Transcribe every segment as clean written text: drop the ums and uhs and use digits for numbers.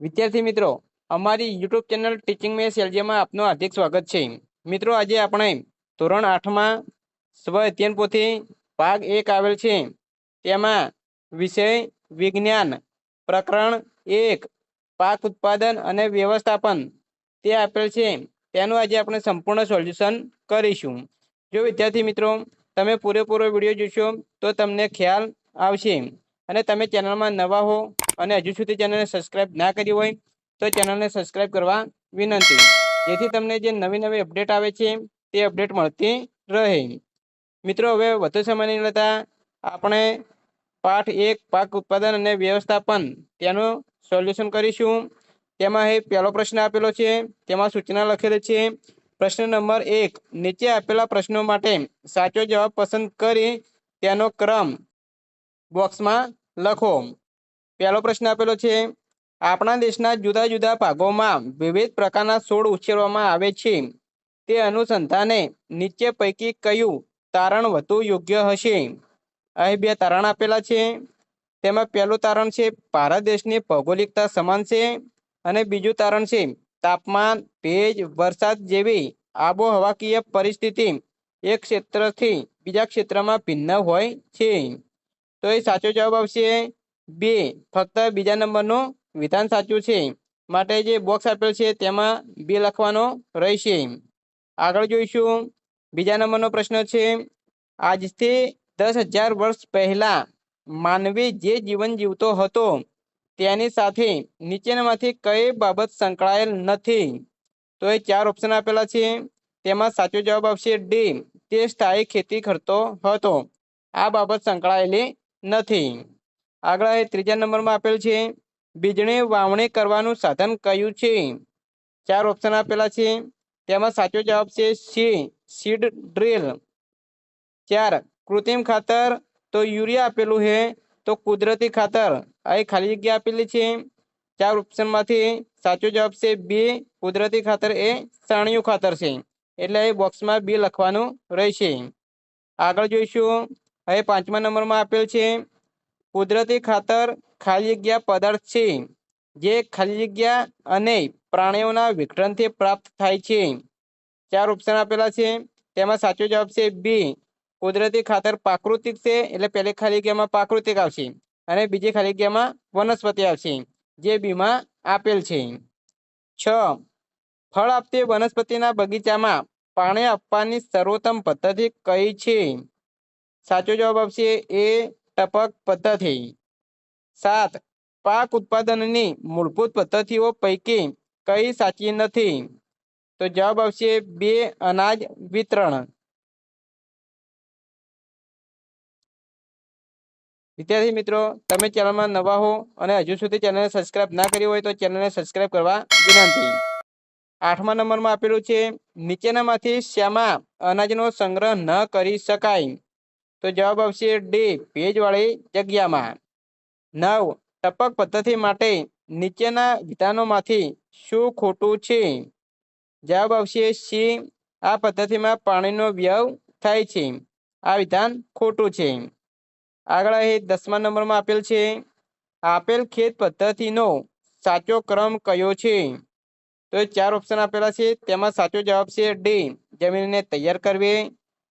વિદ્યાર્થી મિત્રો, અમારી યુટ્યુબ ચેનલ ટીચિંગ મેથ્સ એલજીમાં આપનું હાર્દિક સ્વાગત છે। મિત્રો, આજે આપણે ધોરણ 8માં સ્વ અધ્યયન પોથી ભાગ 1 આવેલ છે। તેમાં વિષય વિજ્ઞાન પ્રકરણ 1 પાક ઉત્પાદન અને વ્યવસ્થાપન તે આપેલ છે। તેનું આજે આપણે સંપૂર્ણ સોલ્યુશન કરીશું। જો વિદ્યાર્થી મિત્રો તમે પૂરેપૂરો વિડીયો જોશો તો તમને ખ્યાલ આવશે। અને તમે ચેનલમાં નવા હો અને હજુ સુધી ચેનલને સબસ્ક્રાઇબ ના કરી હોય તો ચેનલને સબસ્ક્રાઇબ કરવા વિનંતી, જેથી તમને જે નવી નવી અપડેટ આવે છે તે અપડેટ મળતી રહે। મિત્રો, હવે વધુ સમય નહીં લેતા આપણે પાઠ 1 પાક ઉત્પાદન અને વ્યવસ્થાપન તેનું સોલ્યુશન કરીશું। તેમાં પહેલો પ્રશ્ન આપેલો છે, તેમાં સૂચના લખેલી છે। પ્રશ્ન નંબર 1, નીચે આપેલા પ્રશ્નો માટે સાચો જવાબ પસંદ કરી તેનો ક્રમ બોક્સમાં લખો। પહેલો પ્રશ્ન આપેલો છે, આપણા દેશના જુદા જુદા ભાગોમાં વિવિધ પ્રકારના છોડ ઉછેરવામાં આવે છે। તે અનુસંધાને નીચે પૈકી કયું તારણ વધુ યોગ્ય હશે? અહીં બે તારણ આપેલા છે। તેમાં પહેલું તારણ છે ભારત દેશની ભૌગોલિકતા સમાન છે, અને બીજું તારણ છે તાપમાન, ભેજ, વરસાદ જેવી આબોહવાકીય પરિસ્થિતિ એક ક્ષેત્રથી બીજા ક્ષેત્રમાં ભિન્ન હોય છે। તો એ સાચો જવાબ આવશે બે, ફક્ત બીજા નંબરનું વિધાન સાચું છે, માટે જે બોક્સ આપેલ છે તેમાં બે લખવાનો રહેશે। આગળ જોઈશું। બીજા નંબરનો પ્રશ્ન છે, આજથી 10,000 વર્ષ પહેલા માનવી જે જીવન જીવતો હતો તેની સાથે નીચેનામાંથી કઈ બાબત સંકળાયેલ નથી? તો એ 4 ઓપ્શન આપેલા છે। તેમાં સાચો જવાબ આવશે ડી, તે સ્થાયી ખેતી કરતો હતો। આ બાબત સંકળાયેલી નથી। આગળ ત્રીજા નંબરમાં આપેલ છે, બીજણી વાવણી કરવાનું સાધન કયું છે? 4 ઓપ્શન આપેલા છે। તેમાં સાચો જવાબ છે સી, સીડ ડ્રીલ। 4, કૃત્રિમ ખાતર તો યુરિયા આપેલું છે, તો કુદરતી ખાતર અહીં ખાલી જગ્યા આપેલી છે। 4 ઓપ્શનમાંથી સાચો જવાબ છે બી, કુદરતી ખાતર એ છાણિયું ખાતર છે, એટલે એ બોક્સમાં બી લખવાનું રહેશે। આગળ જોઈશું। હવે 5મા નંબરમાં આપેલ છે, કુદરતી ખાતર ખાલી જગ્યા પદાર્થ છે જે ખાલી જગ્યા અને પ્રાણીઓના વિઘટનથી પ્રાપ્ત થાય છે। 4 ઓપ્શન આપેલા છે। તેમાં સાચો જવાબ છે બી, કુદરતી ખાતર પ્રાકૃતિક છે, એટલે પહેલી ખાલી જગ્યામાં પ્રાકૃતિક આવશે અને બીજી ખાલી જગ્યામાં વનસ્પતિ આવશે, જે બીમાં આપેલ છે। 6, ફળ આપતી વનસ્પતિના બગીચામાં પાણી આપવાની સર્વોત્તમ પદ્ધતિ કઈ છે? સાચો જવાબ આવશે એ, ટપક પદ્ધતિ। 7, પાક ઉત્પાદનની મૂળભૂત પદ્ધતિઓ પૈકી કઈ સાચી નથી? તો જવાબ આવશે બે, અનાજ વિતરણ। વિદ્યાર્થી મિત્રો, તમે ચેનલમાં નવા હો અને હજુ સુધી ચેનલને સબસ્ક્રાઇબ ના કરી હોય તો ચેનલને સબસ્ક્રાઇબ કરવા વિનંતી। 8મા નંબરમાં આપેલું છે, નીચેનામાંથી શ્યામાં અનાજનો સંગ્રહ ન કરી શકાય? તો જવાબ આવશે ડી, ભેજવાળી જગ્યામાં। 9, ટપક પદ્ધતિ માટે નીચેના વિધાનોમાંથી શું ખોટું છે? જવાબ આવશે સી, આ પદ્ધતિમાં પાણીનો વ્યય થાય છે। આ વિધાન ખોટું છે। આગળ 10મા નંબરમાં આપેલ છે, આપેલ ખેત પદ્ધતિનો સાચો ક્રમ કયો છે? તો 4 ઓપ્શન આપેલા છે। તેમાં સાચો જવાબ છે ડી, જમીનને તૈયાર કરવી,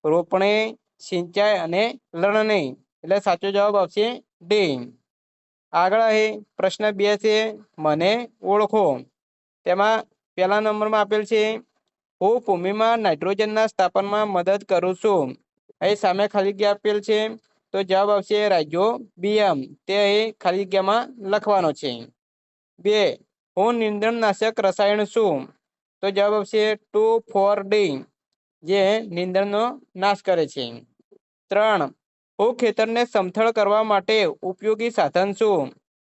રોપણી, સિંચાઈ અને લણણી, એટલે સાચો જવાબ આવશે ડી। આગળ પ્રશ્ન 2 છે, મને ઓળખો। તેમાં પહેલા નંબરમાં આપેલ છે, હું ભૂમિમાં નાઇટ્રોજનના સ્થાપનમાં મદદ કરું છું। અહીં સામે ખાલી જગ્યા આપેલ છે, તો જવાબ આવશે રાઇઝોબિયમ, તે અહીં ખાલી જગ્યામાં લખવાનો છે। 2, હું નીંદણનાશક રસાયણ છું? તો જવાબ આવશે 2,4-ડી, જે નીંદણનો નાશ કરે છે। 3, હું ખેતરને સમથળ કરવા માટે ઉપયોગી સાધન છું?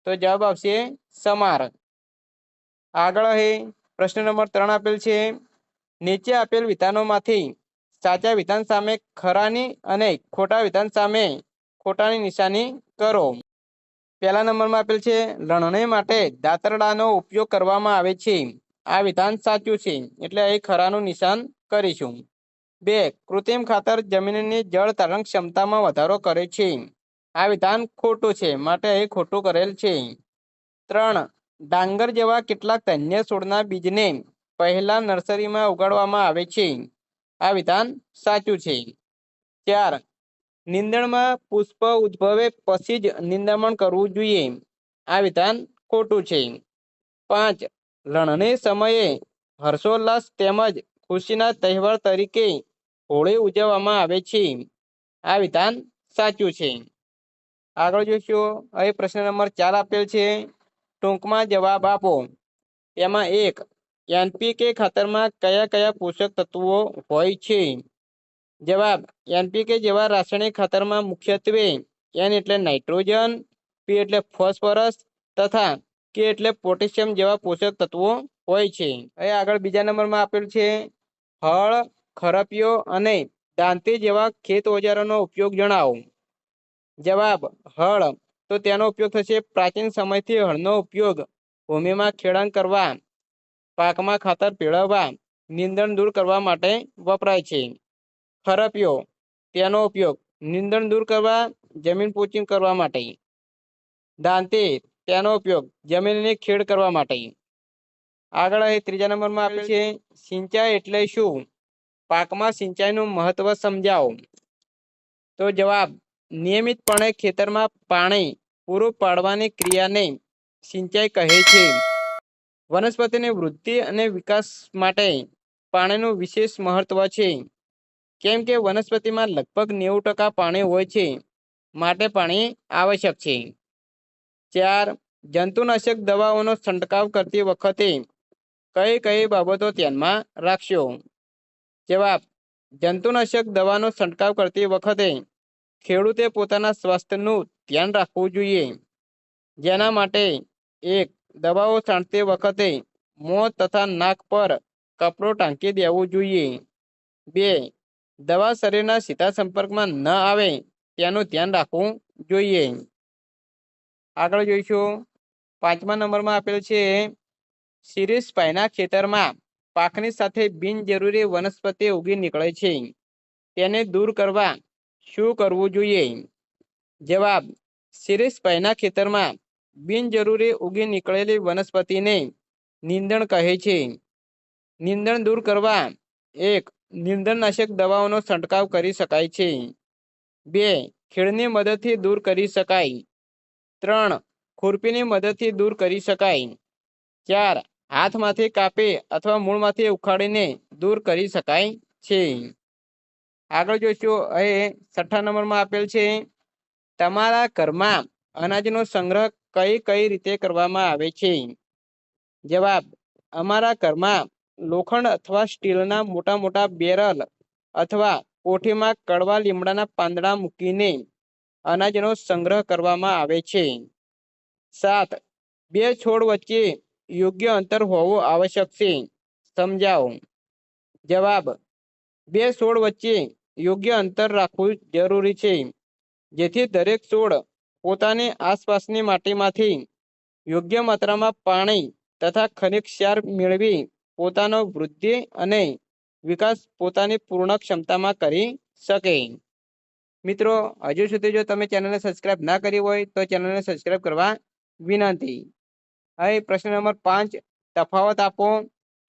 તો જવાબ આવશે સમાર। આગળ પ્રશ્ન નંબર 3 આપેલ છે, નીચે આપેલ વિધાનોમાંથી સાચા વિધાન સામે ખરાની અને ખોટા વિધાન સામે ખોટાની નિશાની કરો। પહેલા નંબરમાં આપેલ છે, લણણી માટે દાતરડાનો ઉપયોગ કરવામાં આવે છે। આ વિધાન સાચું છે, એટલે અહીં ખરાનું નિશાન કરીશું। 2, કૃત્રિમ ખાતર જમીનની જળ ધારણ ક્ષમતામાં વધારો કરે છે। આ વિધાન ખોટું છે, માટે અહીં ખોટું કરેલ છે। 3, ડાંગર જેવા કેટલાક ધન્ય છોડના બીજને પહેલા નર્સરીમાં ઉગાડવામાં આવે છે. આ વિધાન સાચું છે. 4. નીંદણમાં પુષ્પ ઉદ્ભવે પછી જ નિંદામણ કરવું જોઈએ. આ વિધાન ખોટું છે. 5. લણણી સમયે હર્ષોલ્લાસ તેમજ ખુશીના તહેવાર તરીકે હોળી ઉજવવામાં આવે છે. આ વિધાન સાચું છે. આગળ જોઈશું. અહીં પ્રશ્ન નંબર 4 આપેલ છે. ટૂંકમાં જવાબ આપો. એમાં 1. એનપીકે ખાતરમાં કયા કયા પોષક તત્વો હોય છે? જવાબ: એનપીકે જેવા રાસાયણિક ખાતરમાં મુખ્યત્વે એન એટલે નાઇટ્રોજન, પી એટલે ફોસ્ફરસ તથા કે એટલે પોટેશિયમ જેવા પોષક તત્વો હોય છે. અહીં આગળ બીજા નંબરમાં આપેલું છે હળ, ખરપિયો અને દાંતી જેવા ખેત ઓજારોનો ઉપયોગ જણાવો. જવાબ: હળ તો તેનો ઉપયોગ થશે પ્રાચીન સમયથી હળનો ઉપયોગ ભૂમિમાં ખેડાણ કરવા, પાકમાં ખાતર ભેળવવા, નીંદણ દૂર કરવા માટે વપરાય છે. ખરપિયો તેનો ઉપયોગ નીંદણ દૂર કરવા, જમીન પોચી કરવા માટે. દાંતી તેનો ઉપયોગ જમીનની ખેડ કરવા માટે. આગળ અહીં ત્રીજા નંબરમાં આપેલ છે સિંચાઈ એટલે શું? પાકમાં સિંચાઈનું મહત્વ સમજાવો. તો જવાબ: નિયમિતપણે ખેતરમાં પાણી પૂરું પાડવાની ક્રિયાને સિંચાઈ કહે છે. વનસ્પતિની વૃદ્ધિ અને વિકાસ માટે પાણીનું વિશેષ મહત્વ છે. કેમ કે વનસ્પતિમાં લગભગ 90% પાણી હોય છે, માટે પાણી આવશ્યક છે. 4. જંતુનાશક દવાઓનો છંટકાવ કરતી વખતે કઈ કઈ બાબતો ધ્યાનમાં રાખશો? જવાબ: જંતુનાશક દવાનો છંટકાવ કરતી વખતે ખેડૂતે પોતાના સ્વાસ્થ્યનું ધ્યાન રાખવું જોઈએ. જેના માટે 1. દવાઓ છાંટતી વખતે મોં તથા નાક પર કપડું ઢાંકી દેવું જોઈએ. 2. દવા શરીરના સીધા સંપર્કમાં ન આવે તેનું ધ્યાન રાખવું જોઈએ. આગળ જોઈશું. 5મા નંબરમાં આપેલ છે શિરીષ ભાઈના ખેતરમાં પાકની સાથે બિનજરૂરી વનસ્પતિ ઉગી નીકળે છે. તેને દૂર કરવા શું કરવું જોઈએ? જવાબ: શિરીષભાઈના ખેતરમાં બિનજરૂરી ઉગી નીકળેલી વનસ્પતિને નીંદણ કહે છે. નીંદણ દૂર કરવા 1. નીંદણનાશક દવાઓનો છંટકાવ કરી શકાય છે. 2. ખેડની મદદથી દૂર કરી શકાય. 3. ખુરપીની મદદથી દૂર કરી શકાય. 4. હાથમાંથી કાપી અથવા મૂળમાંથી ઉખાડીને દૂર કરી શકાય છે. આગળ જોઈશું. અહીં 6થા નંબરમાં આપેલ છે તમારા ઘરમાં અનાજનો સંગ્રહ કઈ કઈ રીતે કરવામાં આવે છે? જવાબ: અમારા ઘરમાં લોખંડ અથવા સ્ટીલના મોટા મોટા બેરલ અથવા કોઠીમાં કડવા લીમડાના પાંદડા મૂકીને અનાજનો સંગ્રહ કરવામાં આવે છે. 7. બે છોડ વચ્ચે યોગ્ય અંતર હોવું આવશ્યક છે. સમજાવો. જવાબ: બે છોડ વચ્ચે યોગ્ય અંતર રાખવું જરૂરી છે, જેથી દરેક છોડ પોતાની આસપાસની માટીમાંથી યોગ્ય માત્રામાં પાણી તથા ખનિજ ક્ષાર મેળવી પોતાનો વૃદ્ધિ અને વિકાસ પોતાની પૂર્ણ ક્ષમતામાં કરી શકે. મિત્રો, હજુ સુધી જો તમે ચેનલને સબસ્ક્રાઇબ ના કરી હોય તો ચેનલને સબસ્ક્રાઇબ કરવા વિનંતી. અહીં પ્રશ્ન નંબર 5 તફાવત આપો.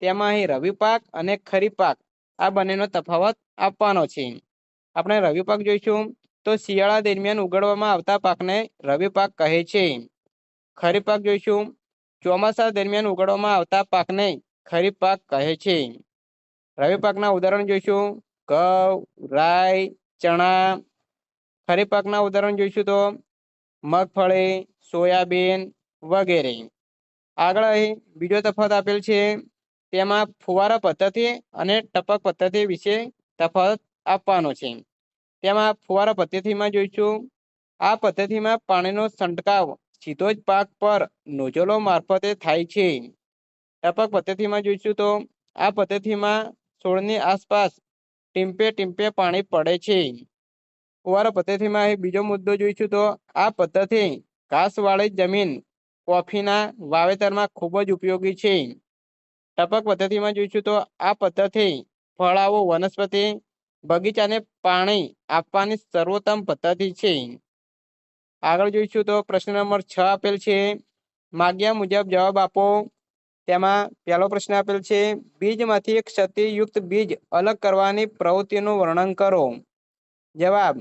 તેમાં અહીં રવિ પાક અને ખરીફ પાક આ બંનેનો તફાવત આપવાનો છે. આપણે રવિ પાક જોઈશું. તો શિયાળા દરમિયાન ઉગાડવામાં આવતા પાકને રવિ પાક કહે છે. ખરીફ પાક જોઈશું. ચોમાસા દરમિયાન ઉગાડવામાં આવતા પાકને ખરીફ પાક કહે છે. રવિ પાકના ઉદાહરણ જોઈશું. ઘઉં, રાઈ, ચણા. ખરીફ પાકના ઉદાહરણ જોઈશું તો મગફળી, સોયાબીન વગેરે. આગળ અહીં બીજો તફાવત આપેલ છે. તેમાં ફુવારા પદ્ધતિ અને ટપક પદ્ધતિ વિશે તફાવત આપવાનો છે. તેમાં ફુવારા પદ્ધતિમાં જોઈશું. આ પદ્ધતિમાં પાણીનો છંટકાવ સીધો જ પાક પર નોઝલો મારફતે થાય છે. ટપક પદ્ધતિમાં જોઈશું તો આ પદ્ધતિમાં છોડની આસપાસ ટીમ્પે ટીમ્પે પાણી પડે છે. ફુવારા પદ્ધતિમાં અહીં બીજો મુદ્દો જોઈશું તો આ પદ્ધતિ ઘાસવાળી જમીન કોફીના વાવેતરમાં ખૂબ જ ઉપયોગી છે. ટપક પદ્ધતિમાં જોઈશું તો આ પદ્ધતિ ફળાઓ વનસ્પતિ બગીચાને પાણી આપવાની સર્વોત્તમ પદ્ધતિ છે. આગળ જોઈશું તો પ્રશ્ન નંબર 6 આપેલ છે માગ્યા મુજબ જવાબ આપો। તેમાં પહેલો પ્રશ્ન આપેલ છે, બીજમાંથી ક્ષતિયુક્ત બીજ અલગ કરવાની પ્રવૃત્તિનું વર્ણન કરો। જવાબ,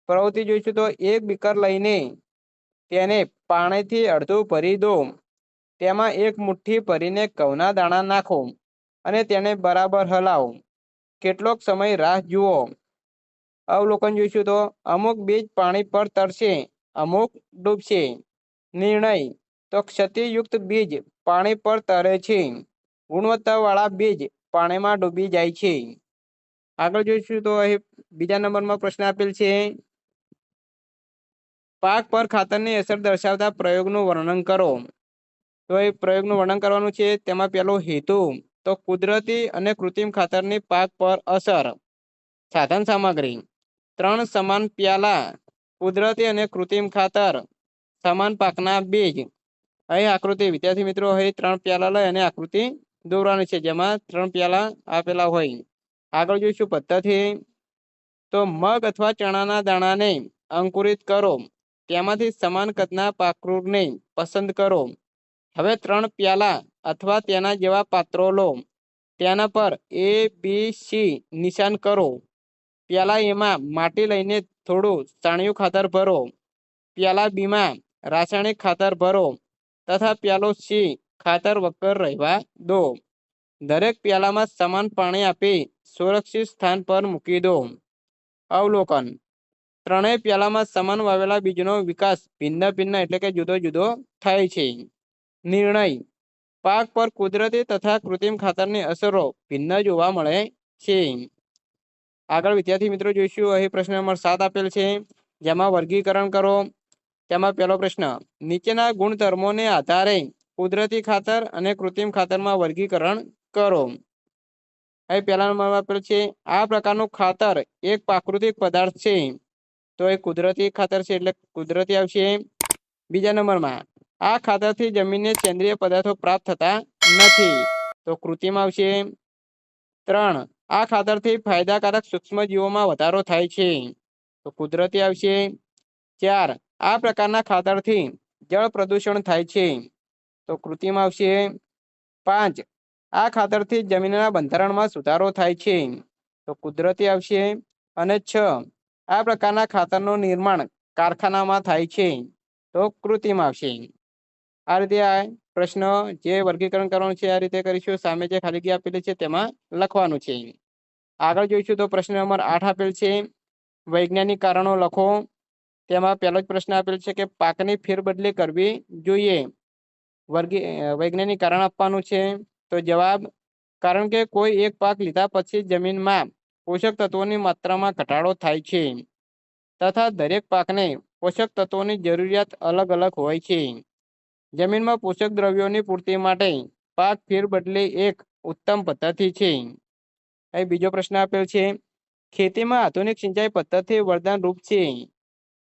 પ્રવૃત્તિ જોઈશું તો એક બીકર લઈને તેને પાણીથી અડધું ભરી દો, તેમાં એક મુઠ્ઠી ભરીને ઘઉંના દાણા નાખો અને તેને બરાબર હલાવો। કેટલોક સમય રાહ જુઓ। અવલોકન જોઈશું તો અમુક બીજ પાણી પર તરશે, અમુક ડૂબશે। નિર્ણય, તો ક્ષતિયુક્ત બીજ પાણી પર તરે છે, ગુણવત્તાવાળા બીજ પાણીમાં ડૂબી જાય છે। આગળ જોઈશું તો અહીં બીજા નંબરમાં પ્રશ્ન આપેલ છે, પાક પર ખાતરની અસર દર્શાવતા પ્રયોગનું વર્ણન કરો। તો એ પ્રયોગનું વર્ણન કરવાનું છે। તેમાં પહેલો હેતુ, તો કુદરતી અને કૃત્રિમ ખાતરની પાક પર અસર। સાધન સામગ્રી, 3 સમાન પ્યાલા કુદરતી અને કૃત્રિમ ખાતર, સમાન પાકના બીજ। અહીં આકૃતિ, વિદ્યાર્થી મિત્રો અહીં 3 પ્યાલા લઈ અને આકૃતિ દોરવાની છે, જેમાં 3 પ્યાલા આપેલા હોય। આગળ જોઈશું પદ્ધતિ, તો મગ અથવા ચણાના દાણાને અંકુરિત કરો, તેમાંથી સમાન કદના પાકૃને પસંદ કરો। હવે 3 પ્યાલા અથવા તેના જેવા પાત્રો લો, તેના પર A, B, C નિશાન કરો। પ્યાલા એમાં માટી લઈને થોડું છાણિયું ખાતર ભરો, પ્યાલા બીમાં રાસાયણિક ખાતર ભરો તથા પ્યાલો સી ખાતર વગર રહેવા દો। દરેક પ્યાલામાં સમાન પાણી આપી સુરક્ષિત સ્થાન પર મૂકી દો। અવલોકન, ત્રણેય પ્યાલામાં સમાન વાવેલા બીજનો વિકાસ ભિન્ન ભિન્ન એટલે કે જુદો જુદો થાય છે। નિર્ણય, પાક પર કુદરતી તથા કૃત્રિમ ખાતરની અસરો ભિન્ન જોવા મળે છે। આગળ વિદ્યાર્થી મિત્રો જોઈશું અહીં પ્રશ્ન નંબર 7 આપેલ છે, જેમાં વર્ગીકરણ કરો। તેમાં પહેલો પ્રશ્ન, નીચેના ગુણધર્મોને આધારે કુદરતી ખાતર અને કૃત્રિમ ખાતરમાં વર્ગીકરણ કરો। અહીં પહેલા નંબરમાં આપેલ છે, આ પ્રકારનું ખાતર એક પ્રાકૃતિક પદાર્થ છે, તો એ કુદરતી ખાતર છે એટલે કુદરતી આવશે। બીજા નંબરમાં, આ ખાતરથી જમીનને સેન્દ્રિય પદાર્થો પ્રાપ્ત થતા નથી, તો કૃત્રિમ આવશે। 3, આ ખાતરથી ફાયદાકારક સૂક્ષ્મજીવોમાં વધારો થાય છે, તો કુદરતી આવશે। 4, આ પ્રકારના ખાતરથી જળ પ્રદૂષણ થાય છે, તો કૃત્રિમ આવશે। 5, આ ખાતરથી જમીનના બંધારણમાં સુધારો થાય છે, તો કુદરતી આવશે। અને 6, આ પ્રકારના ખાતરનું નિર્માણ કારખાનામાં થાય છે, તો કૃત્રિમ આવશે। આ રીતે આ પ્રશ્ન જે વર્ગીકરણ કરવાનું છે આ રીતે કરીશું। સામે જે ખાલી જગ્યા આપેલી છે તેમાં લખવાનું છે। આગળ જોઈશું તો પ્રશ્ન નંબર 8 આપેલ છે, વૈજ્ઞાનિક કારણો લખો। તેમાં પહેલો જ પ્રશ્ન આપેલ છે કે પાકની ફેરબદલી કરવી જોઈએ, વૈજ્ઞાનિક કારણ આપવાનું છે। તો જવાબ, કારણ કે કોઈ એક પાક લીધા પછી જમીનમાં પોષક તત્વોની માત્રામાં ઘટાડો થાય છે તથા દરેક પાકને પોષક તત્વોની જરૂરિયાત અલગ અલગ હોય છે। જમીનમાં પોષક દ્રવ્યોની પૂર્તિ માટે પાક ફેરબદલી એક ઉત્તમ પદ્ધતિ છે। અહીં બીજો પ્રશ્ન આપેલ છે, ખેતીમાં આધુનિક સિંચાઈ પદ્ધતિ વરદાન રૂપ છે।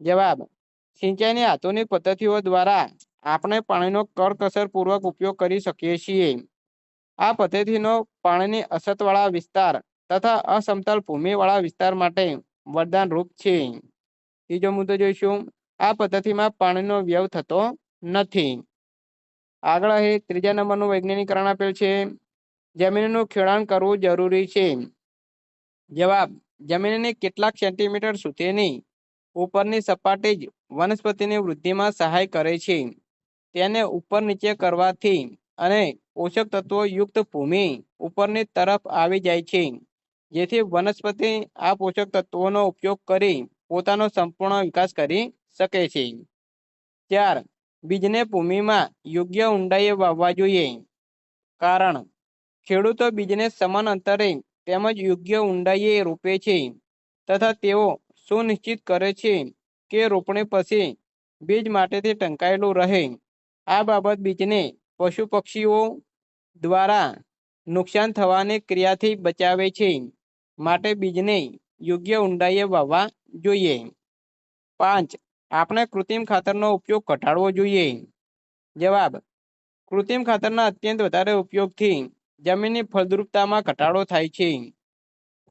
જવાબ, સિંચાઈની આધુનિક પદ્ધતિઓ દ્વારા આપણે પાણીનો કરકસરપૂર્વક ઉપયોગ કરી શકીએ છીએ। આ પદ્ધતિનો પાણીની અછતવાળા વિસ્તાર તથા અસમતલ ભૂમિવાળા વિસ્તાર માટે વરદાન રૂપ છે। ત્રીજો મુદ્દો જોઈશું, આ પદ્ધતિમાં પાણીનો વ્યય થતો નથી। આગળ અહીં ત્રીજા નંબરનું વૈજ્ઞાનિક કારણ આપેલ છે, જમીનનું ખેડાણ કરવું જરૂરી છે। જવાબ, જમીનની કેટલાક સેન્ટીમીટર સુધીની ઉપરની સપાટી જ વનસ્પતિની વૃદ્ધિમાં સહાય કરે છે। તેને ઉપર નીચે કરવાથી અને પોષક તત્વો યુક્ત ભૂમિ ઉપરની તરફ આવી જાય છે, જેથી વનસ્પતિ આ પોષક તત્વોનો ઉપયોગ કરી પોતાનો સંપૂર્ણ વિકાસ કરી શકે છે। 4, બીજને ભૂમિમાં યોગ્ય ઊંડાઈએ વાવવા જોઈએ। કારણ, ખેડૂતો બીજને સમાન અંતરે તેમજ યોગ્ય ઊંડાઈએ રોપે છે તથા તેઓ સુનિશ્ચિત કરે છે કે રોપણી પછી બીજ માટેથી ઢંકાયેલું રહે। આ બાબત બીજને પશુ પક્ષીઓ દ્વારા નુકસાન થવાની ક્રિયાથી બચાવે છે, માટે બીજને યોગ્ય ઊંડાઈએ વાવવા જોઈએ। 5, આપણે કૃત્રિમ ખાતરનો ઉપયોગ ઘટાડવો જોઈએ। જવાબ, કૃત્રિમ ખાતરના અત્યંત વધારે ઉપયોગથી જમીનની ફળદ્રુપતામાં ઘટાડો થાય છે।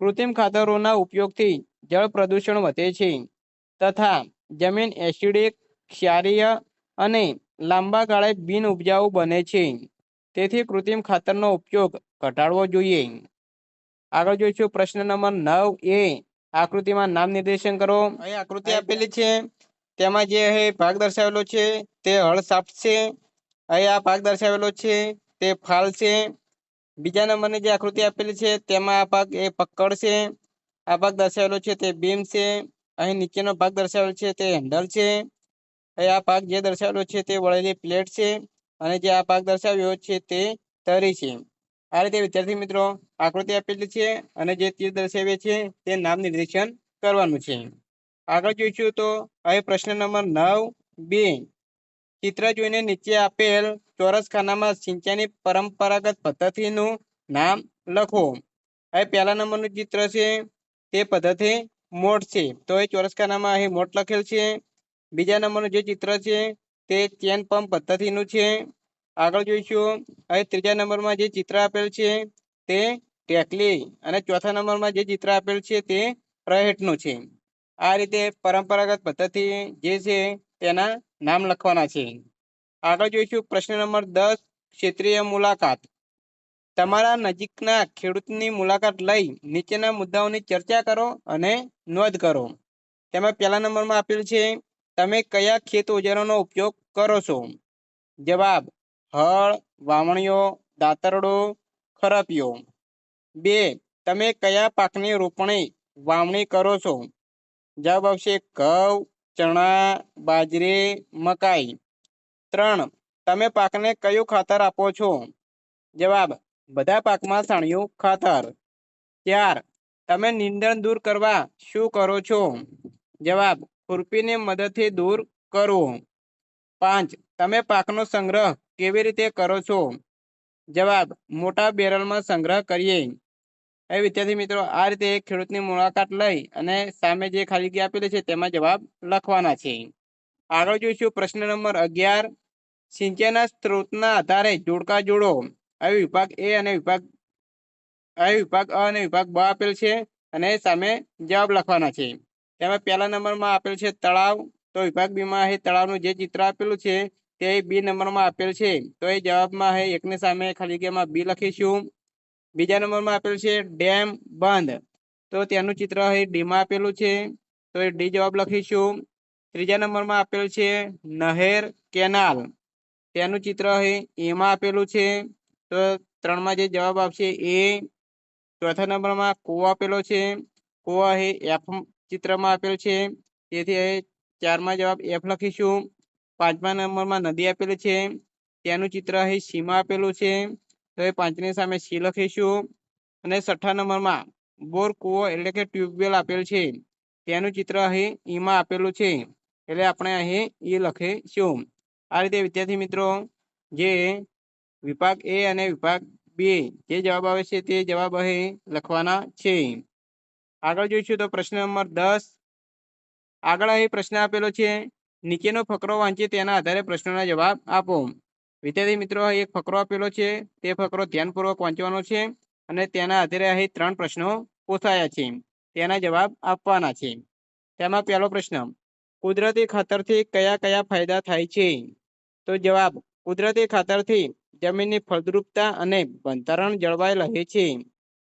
કૃત્રિમ ખાતરોના ઉપયોગથી જળ પ્રદૂષણ વધે છે તથા જમીન એસિડિક, ક્ષારીય અને લાંબા ગાળે બિન ઉપજાઉ બને છે, તેથી કૃત્રિમ ખાતરનો ઉપયોગ ઘટાડવો જોઈએ. આગળ જોઈશું પ્રશ્ન નંબર 9A. આકૃતિમાં નામ નિર્દેશન કરો. અહીં આકૃતિ આપેલી છે, તેમાં જે ભાગ દર્શાવેલો છે તે હળ સાફ્ટ છે. અહીં આ ભાગ દર્શાવેલો છે તે ફાલ છે. બીજા નંબરની જે આકૃતિ આપેલી છે તેમાં આ ભાગ એ પકડ છે. આ ભાગ દર્શાવેલો છે તે બીમ છે. અહીં નીચેનો ભાગ દર્શાવેલો છે તે હેન્ડલ છે. અહીં આ ભાગ જે દર્શાવેલો છે તે વળેલી પ્લેટ છે, અને જે આ ભાગ દર્શાવ્યો છે તે તરી છે. આ રીતે વિદ્યાર્થી મિત્રો આકૃતિ આપેલી છે અને જે તીર દર્શાવે છે તે નામ નિર્દેશન કરવાનું છે. આગળ જોઈશું તો અહીં પ્રશ્ન નંબર 9B. ચિત્ર જોઈને નીચે આપેલ ચોરસ ખાનામાં સિંચાઈની પરંપરાગત પદ્ધતિનું નામ લખો. અહીં પહેલા નંબરનું ચિત્ર છે તે પદ્ધતિ મોટ છે, તો એ ચોરસ ખાનામાં અહીં મોટ લખેલ છે. બીજા નંબરનું જે ચિત્ર છે તે ચેન પંપ પદ્ધતિનું છે. આગળ જોઈશું અહીં ત્રીજા નંબરમાં જે ચિત્ર આપેલ છે તે ટેકલી, અને ચોથા નંબરમાં જે ચિત્ર આપેલ છે તે રહેટનું છે. આ રીતે પરંપરાગત પદ્ધતિ જે છે તેના નામ લખવાના છે. આગળ જોઈશું પ્રશ્ન નંબર 10. ક્ષેત્રીય મુલાકાત. તમારા નજીકના ખેડૂતની મુલાકાત લઈ નીચેના મુદ્દાઓની ચર્ચા કરો અને નોંધ કરો. તેમાં પહેલા નંબરમાં આપેલ છે, તમે કયા ખેત ઓજારોનો ઉપયોગ કરો છો? જવાબ: હળ, વાવણીઓ, દાતરડો, ખરપિયો. 2. તમે કયા પાકની રોપણી વાવણી કરો છો? જવાબ આવશે ઘઉં, ચણા, બાજરી, મકાઈ. 3. તમે પાકને કયું ખાતર આપો છો? જવાબ: બધા પાકમાં છાણિયું ખાતર. 4. તમે નીંદણ દૂર કરવા શું કરો છો? જવાબ: ખુરપીની મદદથી દૂર કરવું. 5. તમે પાકનો સંગ્રહ કેવી રીતે કરો છો? જવાબ: મોટા બેરલમાં સંગ્રહ કરીએ. એ વિદ્યાર્થી મિત્રો આ રીતે ખેડૂતની મુલાકાત લઈ અને સામે જે ખાલી જગ્યા આપેલી છે તેમાં જવાબ લખવાના છે. આગળ જોઈશું પ્રશ્ન નંબર 11. સિંચાઈના સ્ત્રોતના આધારે જોડકા જોડો. અહીં વિભાગ A અને વિભાગ A અને વિભાગ B આપેલ છે, અને સામે જવાબ લખવાના છે. તેમાં પહેલા નંબરમાં આપેલ છે તળાવ, તો વિભાગ B માં તળાવનું જે ચિત્ર આપેલું છે તે B નંબરમાં આપેલ છે, તો એ જવાબમાં એકની સામે ખાલી જગ્યામાં B લખીશું. બીજા નંબરમાં આપેલ છે ડેમ, બંધ, તો તેનું ચિત્ર અહીં D માં આપેલું છે, તો એ D જવાબ લખીશું. ત્રીજા નંબરમાં આપેલ છે નહેર, કેનાલ, તેનું ચિત્ર અહીં A માં આપેલું છે, તો 3માં જે જવાબ આવશે A. ચોથા નંબરમાં કૂવો આપેલો છે, કૂવો અહીં F ચિત્રમાં આપેલ છે, તેથી અહીં 4માં જવાબ F લખીશું. 5મા નંબરમાં નદી આપેલી છે, તેનું ચિત્ર અહીં C માં આપેલું છે, તો એ 5ની સામે C લખીશું. અને 6થા નંબરમાં બોર કૂવો એટલે કે ટ્યુબવેલ આપેલ છે, તેનું ચિત્ર અહીં E માં આપેલું છે, એટલે આપણે અહીં E લખીશું. આ રીતે વિદ્યાર્થી મિત્રો જે વિભાગ A અને વિભાગ B જે જવાબ આવે છે તે જવાબ અહીં લખવાના છે. આગળ જોઈશું તો પ્રશ્ન નંબર 10. આગળ અહીં પ્રશ્ન આપેલો છે, નીચેનો ફકરો વાંચી તેના આધારે પ્રશ્નોના જવાબ આપો. વિદ્યાર્થી મિત્રો એક ફકરો આપેલો છે, તે ફકરો ધ્યાનપૂર્વક વાંચવાનો છે, અને તેના આધારે અહીં 3 પ્રશ્નો પૂછાયા છે, તેના જવાબ આપવાના છે. તેમાં પહેલો પ્રશ્ન, કુદરતી ખાતરથી કયા કયા ફાયદા થાય છે? તો જવાબ: કુદરતી ખાતરથી જમીનની ફળદ્રુપતા અને બંધારણ જળવાઈ રહે છે,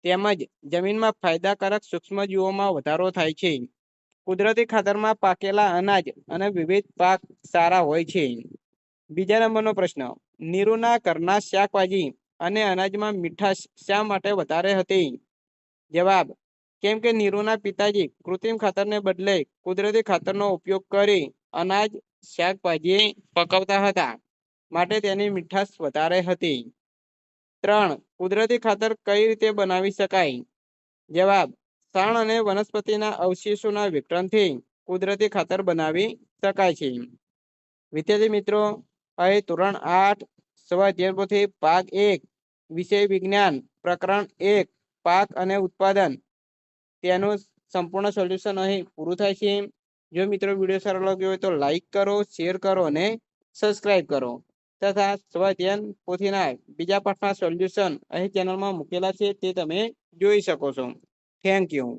તેમજ જમીનમાં ફાયદાકારક સૂક્ષ્મજીવોમાં વધારો થાય છે. કુદરતી ખાતરમાં પાકેલા અનાજ અને વિવિધ પાક સારા હોય છે. બીજા નંબરનો પ્રશ્ન, નીરુના ઘરના શાકભાજી અને અનાજમાં મીઠાશ શા માટે વધારે હતી? જવાબ: કેમ કે નીરુના પિતાજી કૃત્રિમ ખાતરને બદલે કુદરતી ખાતરનો ઉપયોગ કરી અનાજ, શાકભાજી પકવતા હતા, માટે તેની મીઠાશ વધારે હતી. 3. કુદરતી ખાતર કઈ રીતે બનાવી શકાય? જવાબ: છાણ અને વનસ્પતિના અવશેષોના વિઘટનથી કુદરતી ખાતર બનાવી શકાય છે. વિદ્યાર્થી મિત્રો અહીં ધોરણ 8 સ્વાધ્યાય પોથી ભાગ 1 વિષય વિજ્ઞાન પ્રકરણ 1 પાક અને ઉત્પાદન તેનું સંપૂર્ણ સોલ્યુશન અહીં પૂરું થાય છે. જો મિત્રો વિડીયો સારો લાગ્યો હોય તો લાઈક કરો, શેર કરો અને સબસ્ક્રાઇબ કરો, તથા સ્વાધ્યાય પોથીના બીજા પાઠના સોલ્યુશન અહીં ચેનલમાં મૂકેલા છે, તે તમે જોઈ શકો છો. Thank you.